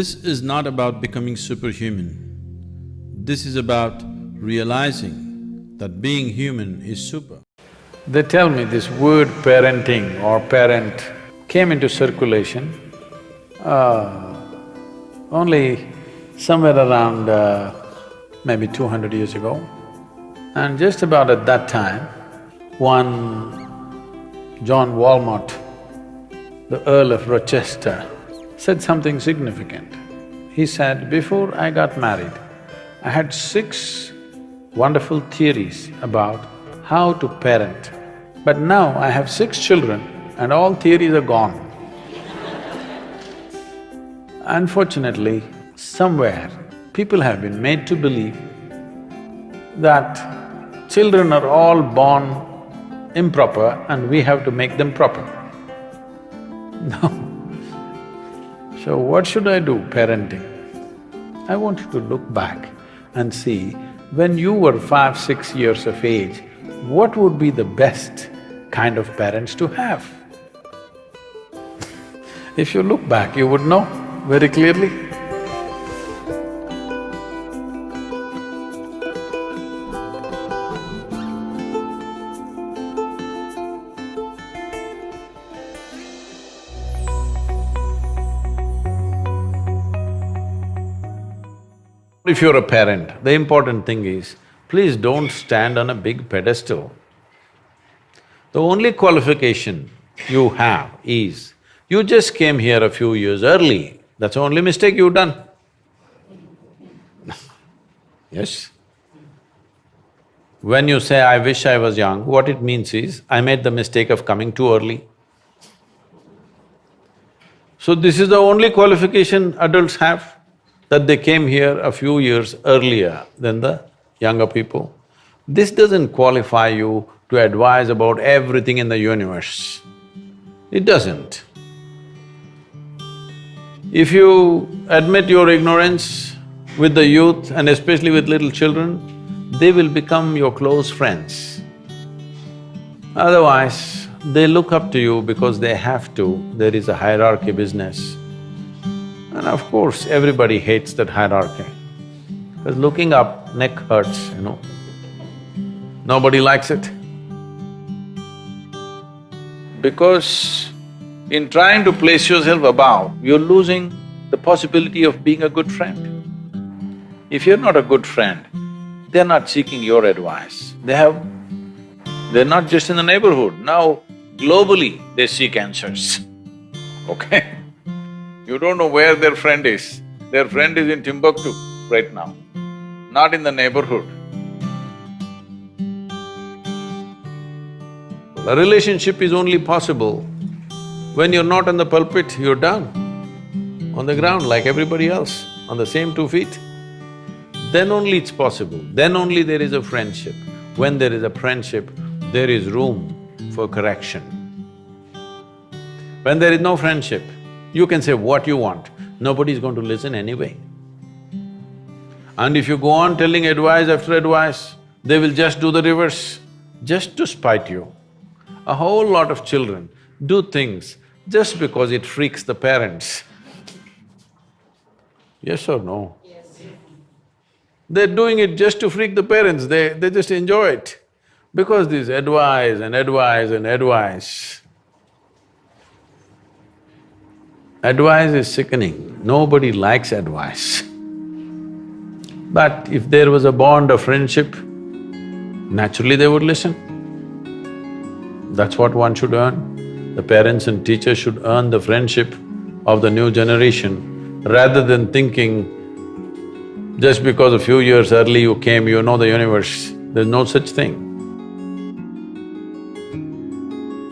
This is not about becoming superhuman. This is about realizing that being human is super. They tell me this word parenting or parent came into circulation only somewhere around maybe 200 years ago. And just about at that time, one John Walmart, the Earl of Rochester, said something significant. He said, before I got married, I had 6 wonderful theories about how to parent. But now I have 6 children and all theories are gone. Unfortunately, somewhere people have been made to believe that children are all born improper and we have to make them proper. No. So what should I do parenting? I want you to look back and see, when you were 5, 6 years of age, what would be the best kind of parents to have? If you look back, you would know very clearly. If you're a parent, the important thing is, please don't stand on a big pedestal. The only qualification you have is, you just came here a few years early, that's the only mistake you've done. Yes? When you say, I wish I was young, what it means is, I made the mistake of coming too early. So this is the only qualification adults have, that they came here a few years earlier than the younger people. This doesn't qualify you to advise about everything in the universe. It doesn't. If you admit your ignorance with the youth and especially with little children, they will become your close friends. Otherwise, they look up to you because they have to, there is a hierarchy business. And of course, everybody hates that hierarchy, because looking up, neck hurts, you know. Nobody likes it. Because in trying to place yourself above, you're losing the possibility of being a good friend. If you're not a good friend, they're not seeking your advice. They're not just in the neighborhood, now globally they seek answers, okay? You don't know where their friend is. Their friend is in Timbuktu right now, not in the neighborhood. A relationship is only possible when you're not on the pulpit, you're down on the ground like everybody else, on the same 2 feet. Then only it's possible, then only there is a friendship. When there is a friendship, there is room for correction. When there is no friendship, you can say what you want, nobody's going to listen anyway. And if you go on telling advice after advice, they will just do the reverse, just to spite you. A whole lot of children do things just because it freaks the parents. Yes or no? Yes. They're doing it just to freak the parents, they just enjoy it. Because this advice and advice and advice. Advice is sickening, nobody likes advice. But if there was a bond of friendship, naturally they would listen. That's what one should earn. The parents and teachers should earn the friendship of the new generation, rather than thinking, just because a few years early you came, you know the universe. There's no such thing.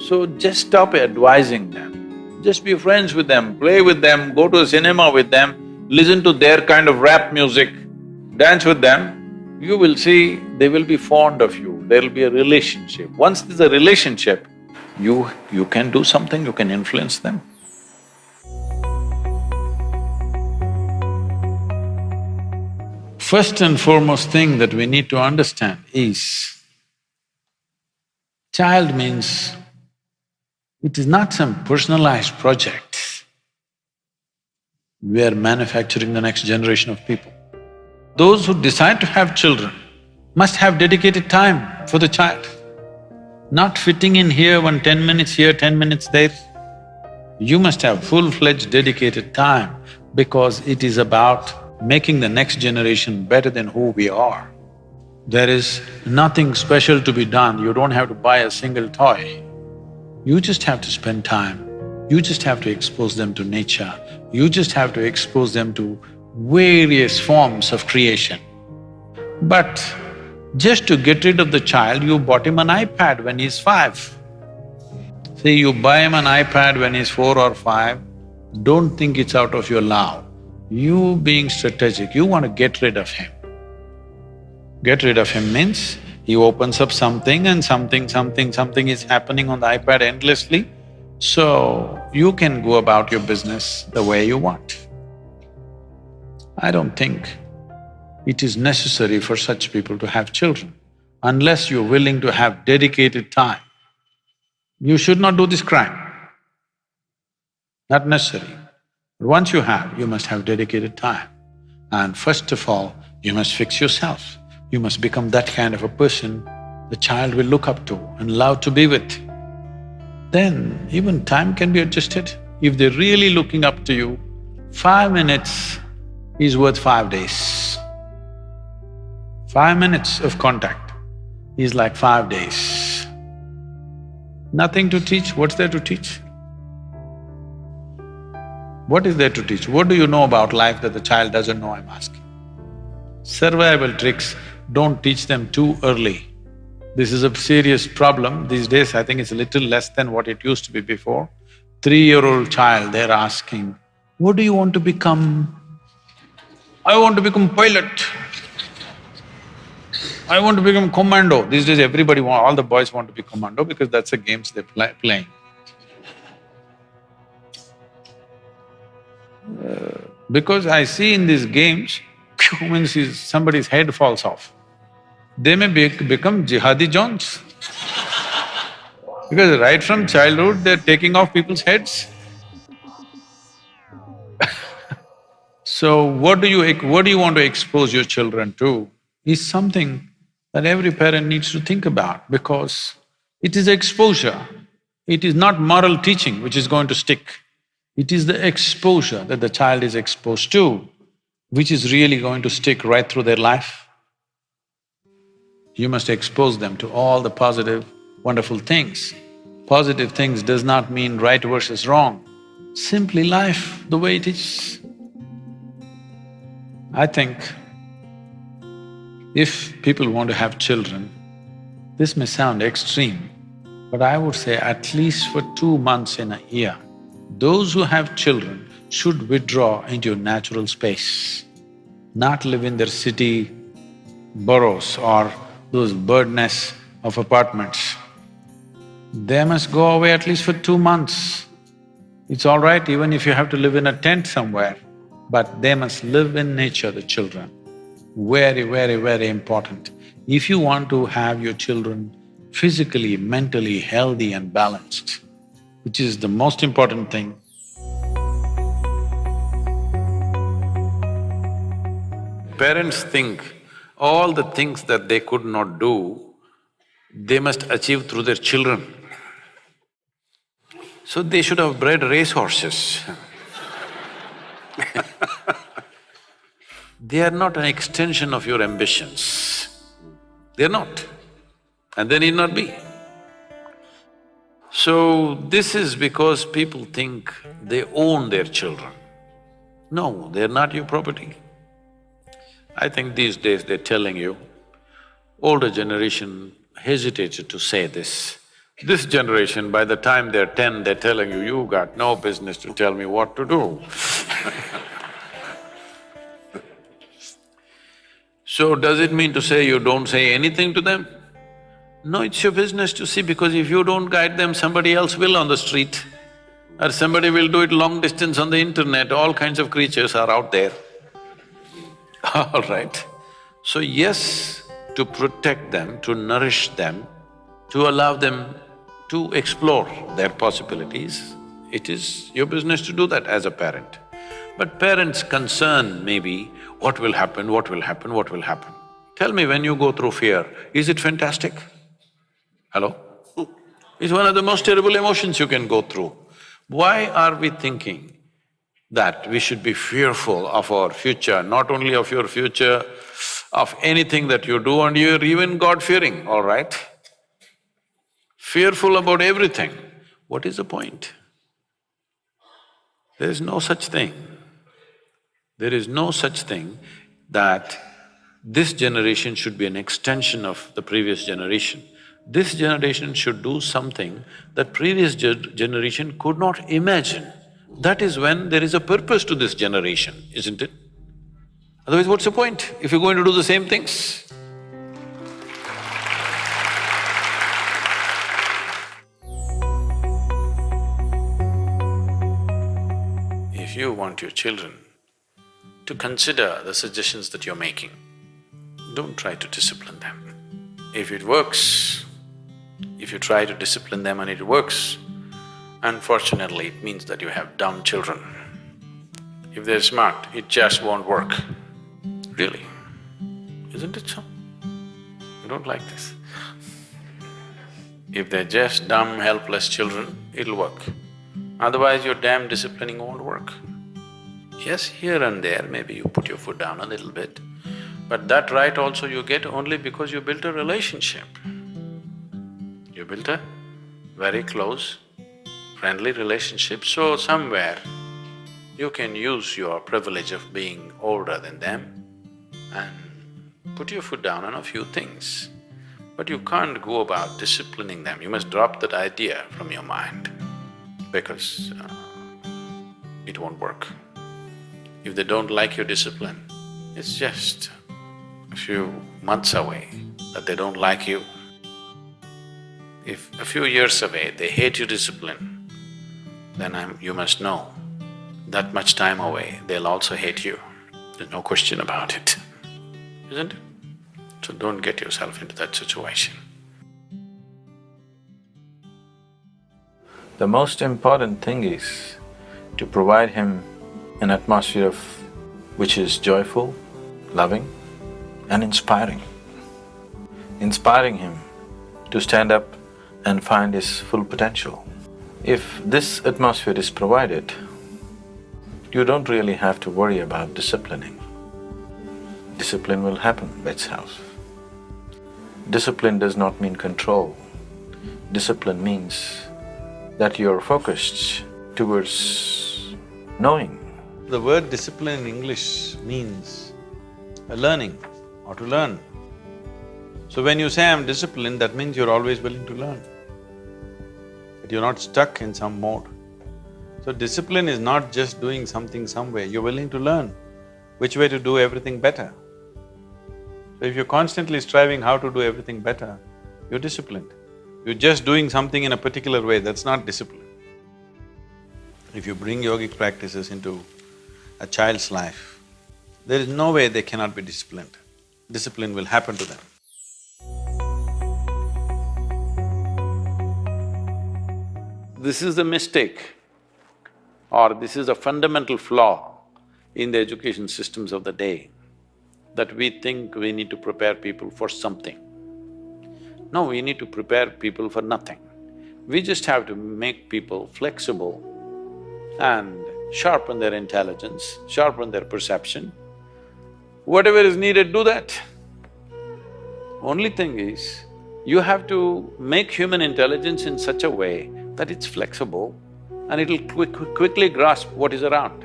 So just stop advising them. Just be friends with them, play with them, go to a cinema with them, listen to their kind of rap music, dance with them. You will see they will be fond of you, there'll be a relationship. Once there's a relationship, you can do something, you can influence them. First and foremost thing that we need to understand is, child means it is not some personalized project. we are manufacturing the next generation of people. Those who decide to have children must have dedicated time for the child, not fitting in here, 10 minutes here, 10 minutes there. You must have full-fledged dedicated time because it is about making the next generation better than who we are. There is nothing special to be done, you don't have to buy a single toy. You just have to spend time, you just have to expose them to nature, you just have to expose them to various forms of creation. But just to get rid of the child, you bought him an iPad when he's 5. See, you buy him an iPad when he's 4 or 5, don't think it's out of your love. You being strategic, you want to get rid of him. Get rid of him means he opens up something and something is happening on the iPad endlessly, so you can go about your business the way you want. I don't think it is necessary for such people to have children, unless you're willing to have dedicated time. You should not do this crime, not necessary. Once you have, you must have dedicated time. And first of all, you must fix yourself. You must become that kind of a person the child will look up to and love to be with. Then even time can be adjusted. If they're really looking up to you, 5 minutes is worth 5 days. 5 minutes of contact is like 5 days. Nothing to teach, what's there to teach? What is there to teach? What do you know about life that the child doesn't know, I'm asking? Survival tricks, don't teach them too early. This is a serious problem. These days, I think it's a little less than what it used to be before. 3-year-old child, they're asking, what do you want to become? I want to become pilot. I want to become commando. These days all the boys want to be commando because that's the games they're playing. Because I see in these games, means somebody's head falls off. They may become jihadi Johns. Because right from childhood, they're taking off people's heads. So what do you want to expose your children to is something that every parent needs to think about, because it is exposure. It is not moral teaching which is going to stick. It is the exposure that the child is exposed to which is really going to stick right through their life. You must expose them to all the positive, wonderful things. Positive things does not mean right versus wrong, simply life the way it is. I think if people want to have children, this may sound extreme, but I would say at least for 2 months in a year, those who have children should withdraw into a natural space, not live in their city boroughs or those bird nests of apartments. They must go away at least for 2 months. It's all right even if you have to live in a tent somewhere, but they must live in nature, the children. Very, very, very important. If you want to have your children physically, mentally healthy and balanced, which is the most important thing, parents think all the things that they could not do, they must achieve through their children. So they should have bred racehorses. They are not an extension of your ambitions. They're not, and they need not be. So this is because people think they own their children. No, they're not your property. I think these days they're telling you, older generation hesitated to say this. This generation, by the time they're 10, they're telling you, you got no business to tell me what to do. So does it mean to say you don't say anything to them? No, it's your business to see, because if you don't guide them, somebody else will on the street, or somebody will do it long distance on the internet, all kinds of creatures are out there. All right. So yes, to protect them, to nourish them, to allow them to explore their possibilities, it is your business to do that as a parent. But parents' concern may be, what will happen, what will happen, what will happen? Tell me, when you go through fear, is it fantastic? Hello? It's one of the most terrible emotions you can go through. Why are we thinking that we should be fearful of our future, not only of your future, of anything that you do, and you're even God-fearing, all right? Fearful about everything. What is the point? There is no such thing. There is no such thing that this generation should be an extension of the previous generation. This generation should do something that previous generation could not imagine. That is when there is a purpose to this generation, isn't it? Otherwise, what's the point if you're going to do the same things? If you want your children to consider the suggestions that you're making, don't try to discipline them. If it works, if you try to discipline them and it works, unfortunately it means that you have dumb children. If they're smart, it just won't work. Really, isn't it so? You don't like this. If they're just dumb, helpless children, it'll work. Otherwise, your damn disciplining won't work. Yes, here and there, maybe you put your foot down a little bit, but that right also you get only because you built a relationship. You built a very close, friendly relationship, so somewhere you can use your privilege of being older than them and put your foot down on a few things. But you can't go about disciplining them, you must drop that idea from your mind because it won't work. If they don't like your discipline, it's just a few months away that they don't like you. If a few years away they hate your discipline, then you must know, that much time away they'll also hate you. There's no question about it, isn't it? So don't get yourself into that situation. The most important thing is to provide him an atmosphere which is joyful, loving and inspiring. Inspiring him to stand up and find his full potential. If this atmosphere is provided, you don't really have to worry about disciplining. Discipline will happen by itself. Discipline does not mean control. Discipline means that you're focused towards knowing. The word discipline in English means a learning or to learn. So when you say I'm disciplined, that means you're always willing to learn. That you're not stuck in some mode. So discipline is not just doing something somewhere, you're willing to learn which way to do everything better. So if you're constantly striving how to do everything better, you're disciplined. You're just doing something in a particular way, that's not discipline. If you bring yogic practices into a child's life, there is no way they cannot be disciplined. Discipline will happen to them. This is the mistake, or this is a fundamental flaw in the education systems of the day, that we think we need to prepare people for something. No, we need to prepare people for nothing. We just have to make people flexible and sharpen their intelligence, sharpen their perception. Whatever is needed, do that. Only thing is, you have to make human intelligence in such a way that it's flexible and it'll quickly grasp what is around.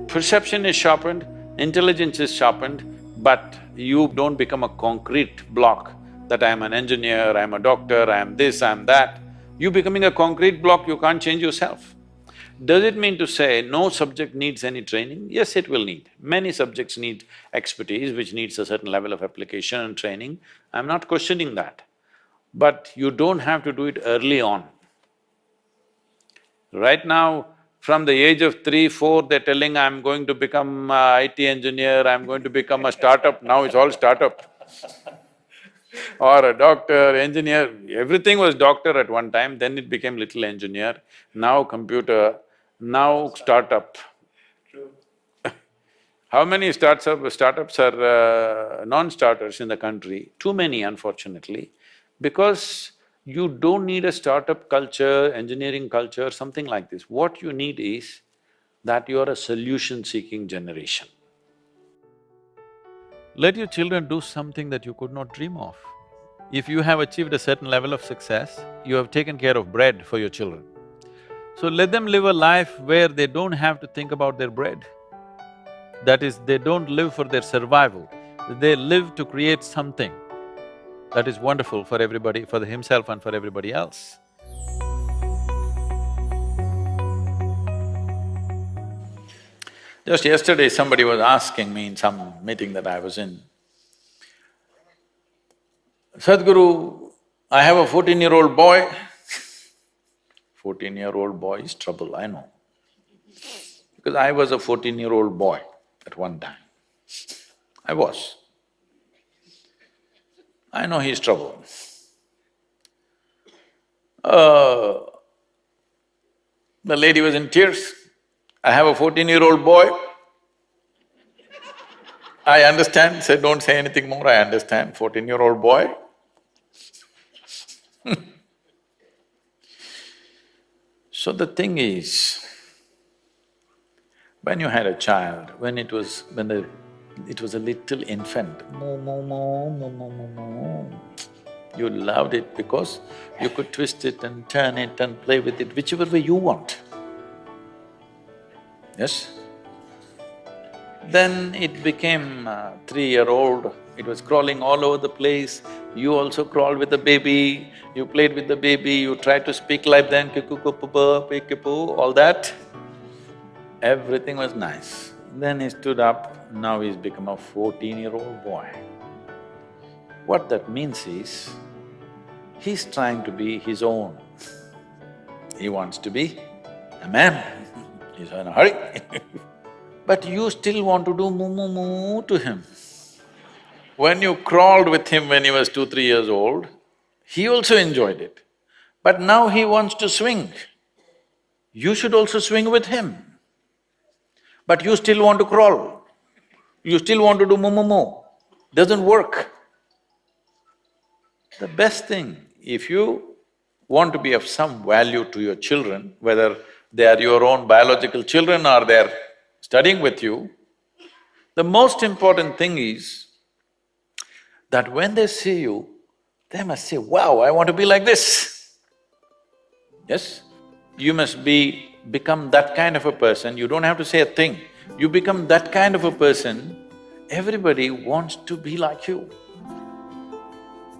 Perception is sharpened, intelligence is sharpened, but you don't become a concrete block that I'm an engineer, I'm a doctor, I'm this, I'm that. You becoming a concrete block, you can't change yourself. Does it mean to say no subject needs any training? Yes, it will need. Many subjects need expertise, which needs a certain level of application and training. I'm not questioning that. But you don't have to do it early on. Right now, from the age of 3, 4, they're telling, I'm going to become a IT engineer, I'm going to become a startup, now it's all startup. Or a doctor, engineer, everything was doctor at one time, then it became little engineer, now computer, now startup. How many startups are non-starters in the country? Too many, unfortunately, because you don't need a startup culture, engineering culture, something like this. What you need is that you are a solution-seeking generation. Let your children do something that you could not dream of. If you have achieved a certain level of success, you have taken care of bread for your children. So let them live a life where they don't have to think about their bread. That is, they don't live for their survival, they live to create something that is wonderful for everybody, for himself and for everybody else. Just yesterday, somebody was asking me in some meeting that I was in, Sadhguru, I have a 14-year-old boy. 14-year-old boy is trouble, I know. Because I was a 14-year-old boy at one time. I was. I know he's trouble. The lady was in tears. I have a 14-year-old boy. I understand, said, don't say anything more, I understand, 14-year-old boy. So the thing is, when you had a child, when it was a little infant, moo, moo, moo, moo, moo, moo, moo, you loved it because you could twist it and turn it and play with it whichever way you want. Yes? Then it became 3-year-old, it was crawling all over the place, you also crawled with the baby, you played with the baby, you tried to speak like them, all that. Everything was nice. Then he stood up, now he's become a 14-year-old boy. What that means is, he's trying to be his own. He wants to be a man, he's in a hurry. But you still want to do moo moo moo to him. When you crawled with him when he was 2, 3 years old, he also enjoyed it. But now he wants to swing. You should also swing with him. But you still want to crawl. You still want to do moo moo moo. Doesn't work. The best thing, if you want to be of some value to your children, whether they are your own biological children or they're studying with you, the most important thing is that when they see you, they must say, wow, I want to be like this. Yes? You must become that kind of a person, you don't have to say a thing. You become that kind of a person, everybody wants to be like you.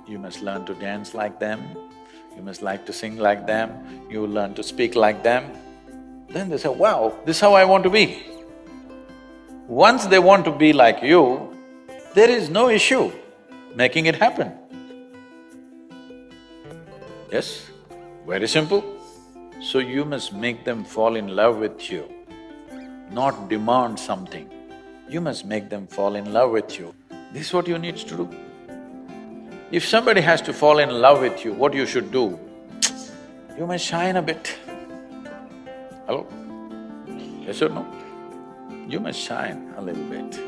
You must learn to dance like them, you must like to sing like them, you learn to speak like them. Then they say, wow, this is how I want to be. Once they want to be like you, there is no issue making it happen. Yes? Very simple. So you must make them fall in love with you, not demand something. You must make them fall in love with you. This is what you need to do. If somebody has to fall in love with you, what you should do? You must shine a bit. Hello? Yes or no? You must shine a little bit.